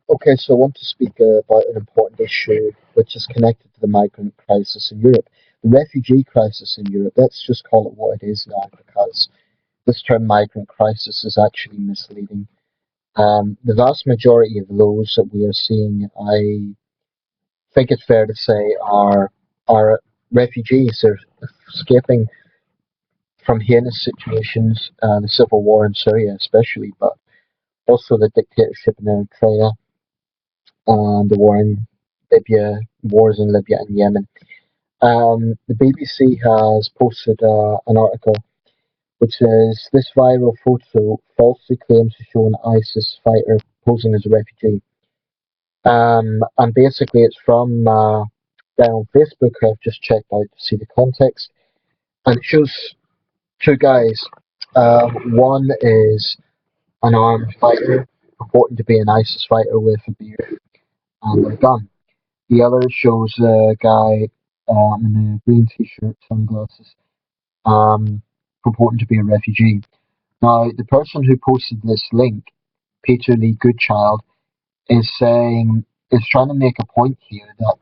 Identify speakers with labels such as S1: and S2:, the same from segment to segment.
S1: Okay, so I want to speak about an important issue which is connected to the migrant crisis in Europe. The refugee crisis in Europe, let's just call it what it is now because this term migrant crisis is actually misleading. The vast majority of those that we are seeing, I think it's fair to say, are refugees. They're escaping from heinous situations, the civil war in Syria especially, but also the dictatorship in Eritrea and the war in Libya, wars in Libya and Yemen. The BBC has posted an article which says this viral photo falsely claims to show an ISIS fighter posing as a refugee. And basically, it's from down on Facebook. I've just checked out to see the context, and it shows two guys. One is an armed fighter, purporting to be an ISIS fighter with a beard and a gun. The other shows a guy in a green t-shirt, sunglasses, purporting to be a refugee. Now, the person who posted this link, Peter Lee Goodchild, is trying to make a point here that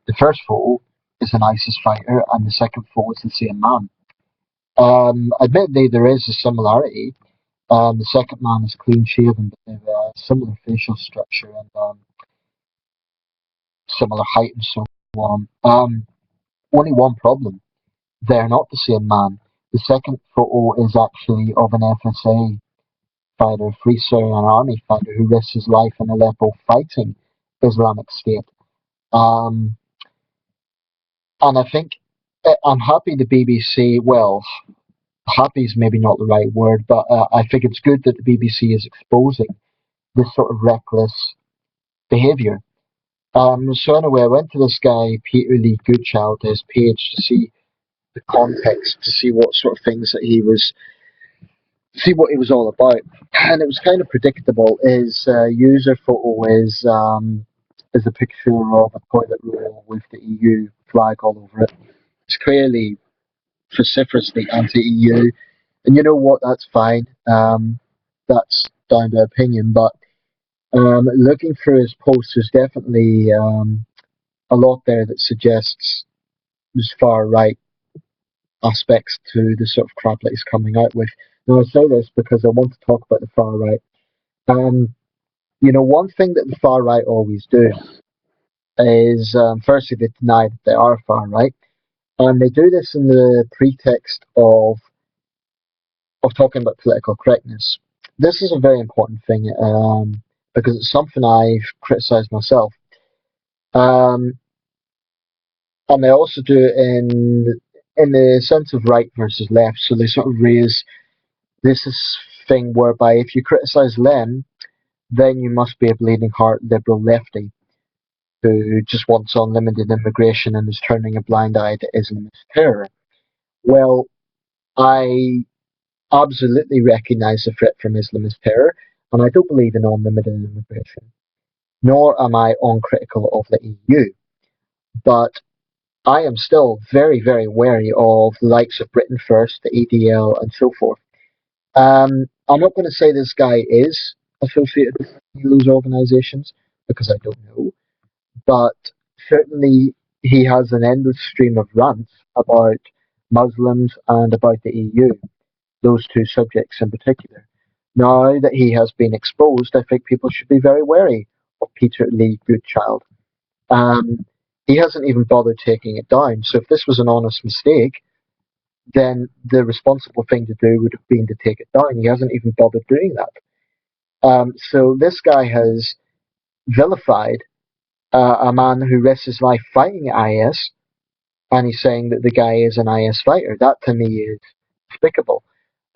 S1: the first photo is an ISIS fighter and the second photo is the same man. Admittedly, there is a similarity. The second man is clean shaven, but they have a similar facial structure and similar height and so on. Only one problem: they're not the same man. The second photo is actually of an FSA fighter, Free Syrian Army fighter, who risks his life in Aleppo fighting Islamic State. Um, and I think I'm happy the BBC, well, happy is maybe not the right word, but I think it's good that the BBC is exposing this sort of reckless behaviour. So anyway, I went to this guy, Peter Lee Goodchild, his page to see the context, to see what sort of things that see what he was all about. And it was kind of predictable. His user photo is a picture of a toilet roll with the EU flag all over it. It's clearly vociferously anti-EU, and you know what? That's fine. That's down to opinion, but looking through his posts, there's definitely a lot there that suggests there's far right aspects to the sort of crap that he's coming out with. Now I say this because I want to talk about the far right. Um, one thing that the far right always do is, firstly, they deny that they are far right, and they do this in the pretext of talking about political correctness. This is a very important thing because it's something I've criticised myself. Um, and they also do it in the sense of right versus left. So they sort of raise this thing whereby if you criticise them, then you must be a bleeding heart liberal lefty who just wants unlimited immigration and is turning a blind eye to Islamist terror. Well, I absolutely recognise the threat from Islamist terror, and I don't believe in unlimited immigration, nor am I uncritical of the EU. But I am still very, very wary of the likes of Britain First, the EDL, and so forth. I'm not going to say this guy is associated with those organisations because I don't know, but certainly he has an endless stream of rants about Muslims and about the EU, those two subjects in particular. Now that he has been exposed, I think people should be very wary of Peter Lee Goodchild. Um, he hasn't even bothered taking it down. So if this was an honest mistake, then the responsible thing to do would have been to take it down. He hasn't even bothered doing that. So this guy has vilified a man who risks his life fighting IS, and he's saying that the guy is an IS fighter. That to me is despicable.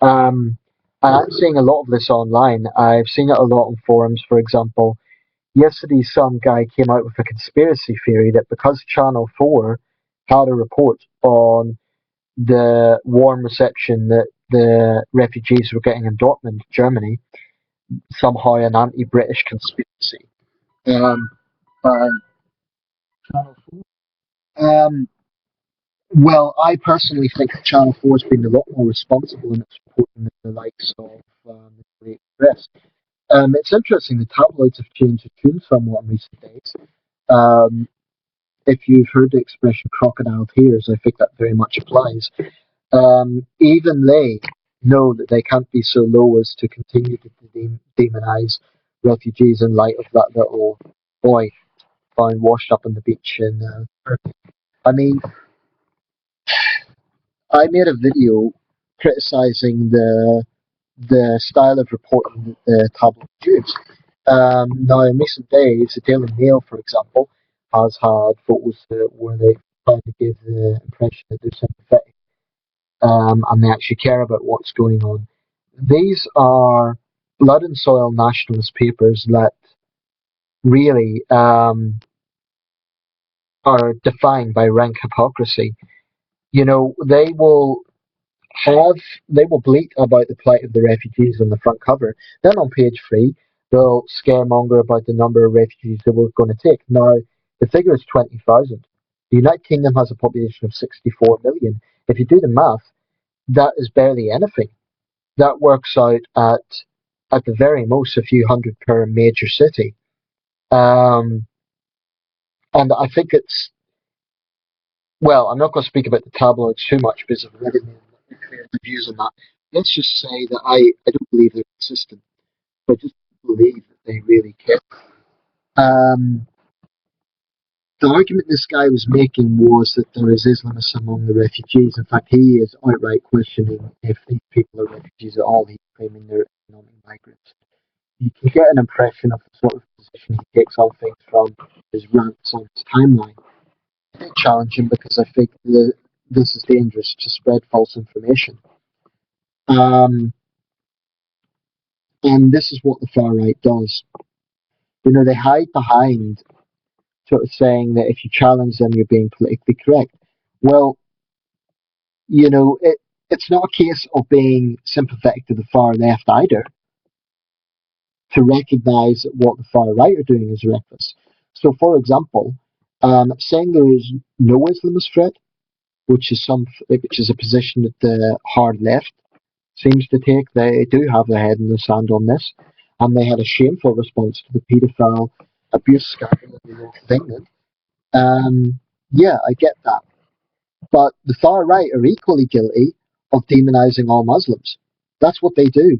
S1: Um, and I'm seeing a lot of this online. I've seen it a lot on forums, for example. Yesterday, some guy came out with a conspiracy theory that because Channel 4 had a report on the warm reception that the refugees were getting in Dortmund, Germany, somehow an anti-British conspiracy. Um, by Channel 4. Um, well, I personally think Channel 4 has been a lot more responsible in its reporting than the likes of the Daily Express. It's interesting, the tabloids have changed the tune somewhat in recent days. Um, if you've heard the expression crocodile tears, I think that very much applies. Even they know that they can't be so low as to continue to demonize refugees in light of that little boy found washed up on the beach in Turkey. I mean, I made a video criticizing the style of reporting that the tabloids use. Now, in recent days, the Daily Mail, for example, has had photos where they try to give the impression that they're sympathetic and they actually care about what's going on. These are blood and soil nationalist papers that really are defined by rank hypocrisy. You know, have they will bleat about the plight of the refugees on the front cover. Then on page 3, they'll scaremonger about the number of refugees that we're going to take. Now, the figure is 20,000. The United Kingdom has a population of 64 million. If you do the math, that is barely anything. That works out at the very most a few hundred per major city. Um, and I think it's well, I'm not going to speak about the tabloids too much because I've already made clear the views on that. Let's just say that I don't believe they're consistent, but I just believe that they really care. Um, the argument this guy was making was that there is Islamists among the refugees. In fact, he is outright questioning if these people are refugees at all. He's claiming they're economic migrants. You can get an impression of the sort of position he takes on things from his rants on his timeline. I challenge him because I think this is dangerous to spread false information. Um, and this is what the far right does. You know, they hide behind sort of saying that if you challenge them, you're being politically correct. Well, you know, it's not a case of being sympathetic to the far left either. To recognise that what the far right are doing is reckless. So, for example, saying there is no Islamist threat, which is a position that the hard left seems to take. They do have their head in the sand on this, and they had a shameful response to the paedophile abuse scandal in the north of England. Yeah, I get that, but the far right are equally guilty of demonising all Muslims. That's what they do.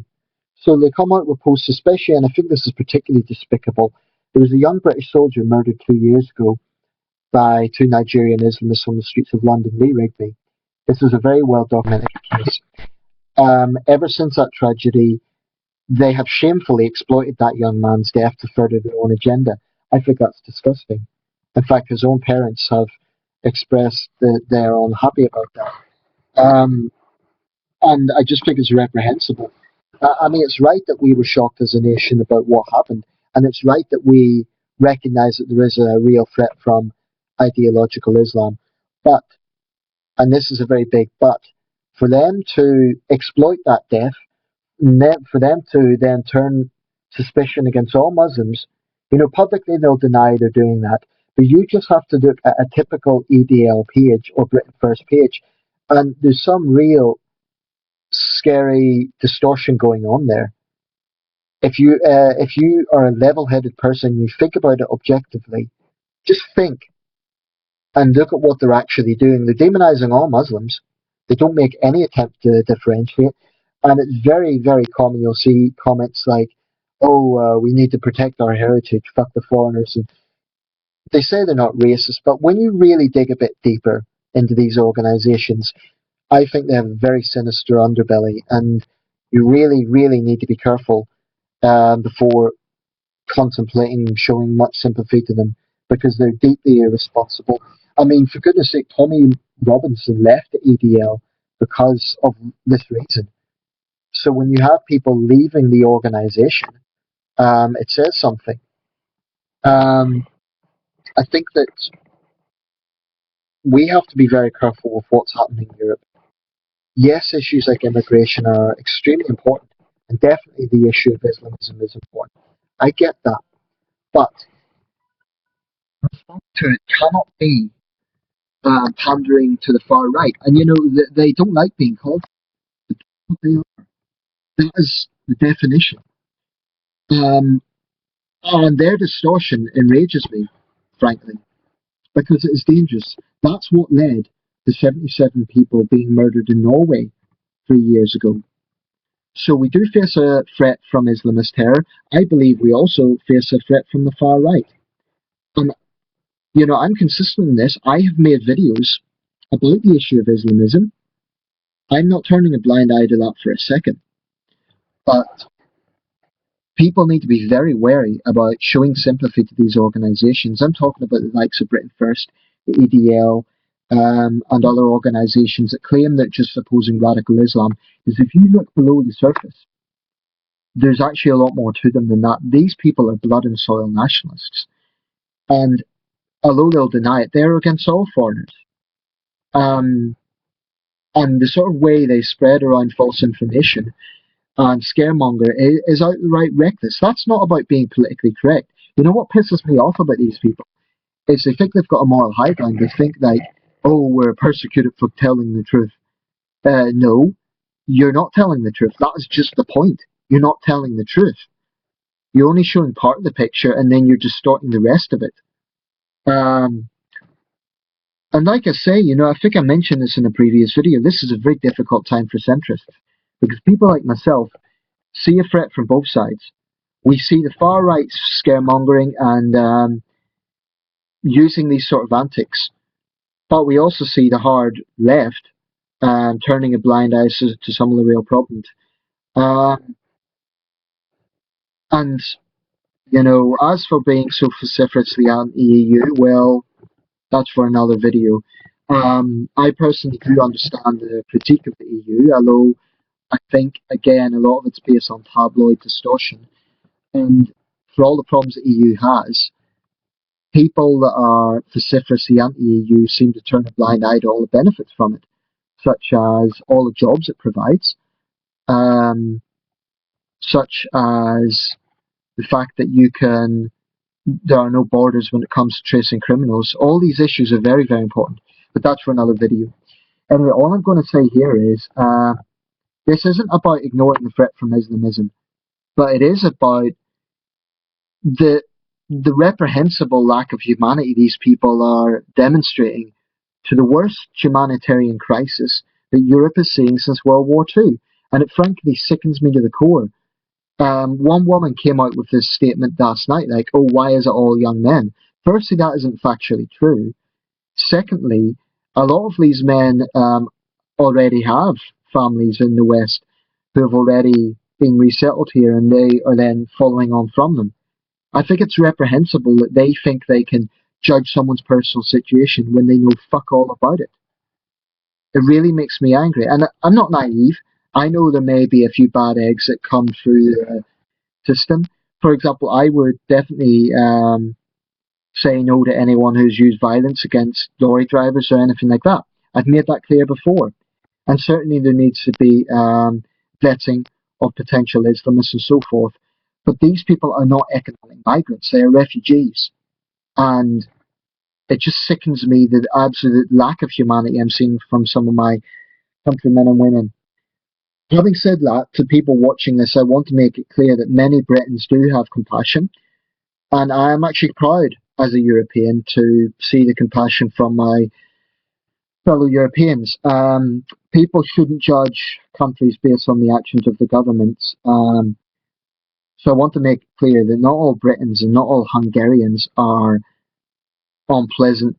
S1: So they come out with posts, especially, and I think this is particularly despicable. There was a young British soldier murdered 2 years ago by two Nigerian Islamists on the streets of London, Lee Rigby. This was a very well documented case. Ever since that tragedy, they have shamefully exploited that young man's death to further their own agenda. I think that's disgusting. In fact, his own parents have expressed that they're unhappy about that. And I just think it's reprehensible. I mean, it's right that we were shocked as a nation about what happened, and it's right that we recognise that there is a real threat from ideological Islam. But, and this is a very big but, for them to exploit that death, for them to then turn suspicion against all Muslims, you know, publicly they'll deny they're doing that, but you just have to look at a typical EDL page or Britain First page, and there's some real scary distortion going on there. If you are a level-headed person, you think about it objectively. Just think and look at what they're actually doing. They're demonizing all Muslims. They don't make any attempt to differentiate, and it's very, very common. You'll see comments like, "Oh, we need to protect our heritage. Fuck the foreigners." And they say they're not racist, but when you really dig a bit deeper into these organizations, I think they have a very sinister underbelly, and you really, really need to be careful before contemplating showing much sympathy to them because they're deeply irresponsible. I mean, for goodness sake, Tommy Robinson left the EDL because of this reason. So when you have people leaving the organization, it says something. Um, I think that we have to be very careful with what's happening in Europe. Yes, issues like immigration are extremely important, and definitely the issue of Islamism is important. I get that, but response to it cannot be pandering to the far right. And you know, they don't like being called. What they are. That is the definition. Um, and their distortion enrages me, frankly, because it is dangerous. That's what led to 77 people being murdered in Norway 3 years ago. So we do face a threat from Islamist terror. I believe we also face a threat from the far right. And, I'm consistent in this. I have made videos about the issue of Islamism. I'm not turning a blind eye to that for a second. But people need to be very wary about showing sympathy to these organisations. I'm talking about the likes of Britain First, the EDL, and other organisations that claim that just opposing radical Islam. Because if you look below the surface, there's actually a lot more to them than that. These people are blood and soil nationalists. And although they'll deny it, they're against all foreigners. Um, and the sort of way they spread around false information and scaremonger is outright reckless. That's not about being politically correct. You know what pisses me off about these people is they think they've got a moral high ground. They think like, oh, we're persecuted for telling the truth. No, you're not telling the truth. That is just the point. You're not telling the truth. You're only showing part of the picture, and then you're distorting the rest of it. Um, and like I say, I think I mentioned this in a previous video. This is a very difficult time for centrists because people like myself see a threat from both sides. We see the far right scaremongering and using these sort of antics, but we also see the hard left turning a blind eye to some of the real problems. Uh, and as for being so vociferously anti-EU, well, that's for another video. I personally do understand the critique of the EU, although I think again a lot of it's based on tabloid distortion. And for all the problems the EU has, people that are vociferously anti-EU seem to turn a blind eye to all the benefits from it, such as all the jobs it provides, um, such as the fact that there are no borders when it comes to tracing criminals. All these issues are very, very important, but that's for another video. Anyway, all I'm going to say here is this isn't about ignoring the threat from Islamism, but it is about the the reprehensible lack of humanity these people are demonstrating to the worst humanitarian crisis that Europe has seen since World War II. And it frankly sickens me to the core. One woman came out with this statement last night, like, oh, why is it all young men? Firstly, that isn't factually true. Secondly, a lot of these men already have families in the West who have already been resettled here and they are then following on from them. I think it's reprehensible that they think they can judge someone's personal situation when they know fuck all about it. It really makes me angry. And I'm not naive. I know there may be a few bad eggs that come through the system. For example, I would definitely say no to anyone who's used violence against lorry drivers or anything like that. I've made that clear before. And certainly there needs to be vetting of potential Islamists and so forth. But these people are not economic migrants, they are refugees. And it just sickens me the absolute lack of humanity I'm seeing from some of my countrymen and women. Having said that, to people watching this, I want to make it clear that many Britons do have compassion, and I am actually proud as a European to see the compassion from my fellow Europeans. People shouldn't judge countries based on the actions of the governments. So I want to make it clear that not all Britons and not all Hungarians are unpleasant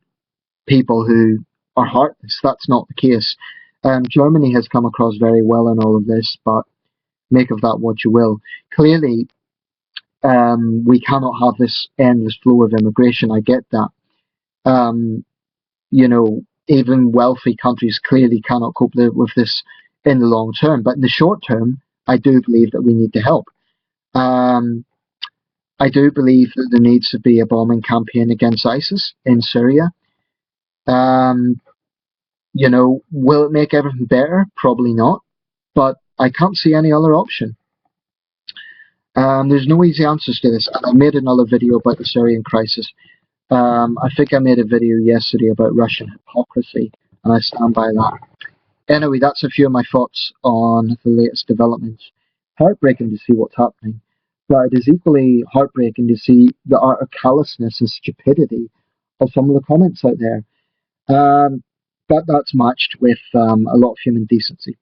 S1: people who are heartless. That's not the case. Germany has come across very well in all of this, but make of that what you will. Clearly, we cannot have this endless flow of immigration. I get that. Um, even wealthy countries clearly cannot cope with this in the long term. But in the short term, I do believe that we need to help. I do believe that there needs to be a bombing campaign against ISIS in Syria. Will it make everything better? Probably not. But I can't see any other option. There's no easy answers to this. And I made another video about the Syrian crisis. I think I made a video yesterday about Russian hypocrisy, and I stand by that. Anyway, that's a few of my thoughts on the latest developments. Heartbreaking to see what's happening, But it is equally heartbreaking to see the utter callousness and stupidity of some of the comments out there. Um, but that's matched with a lot of human decency.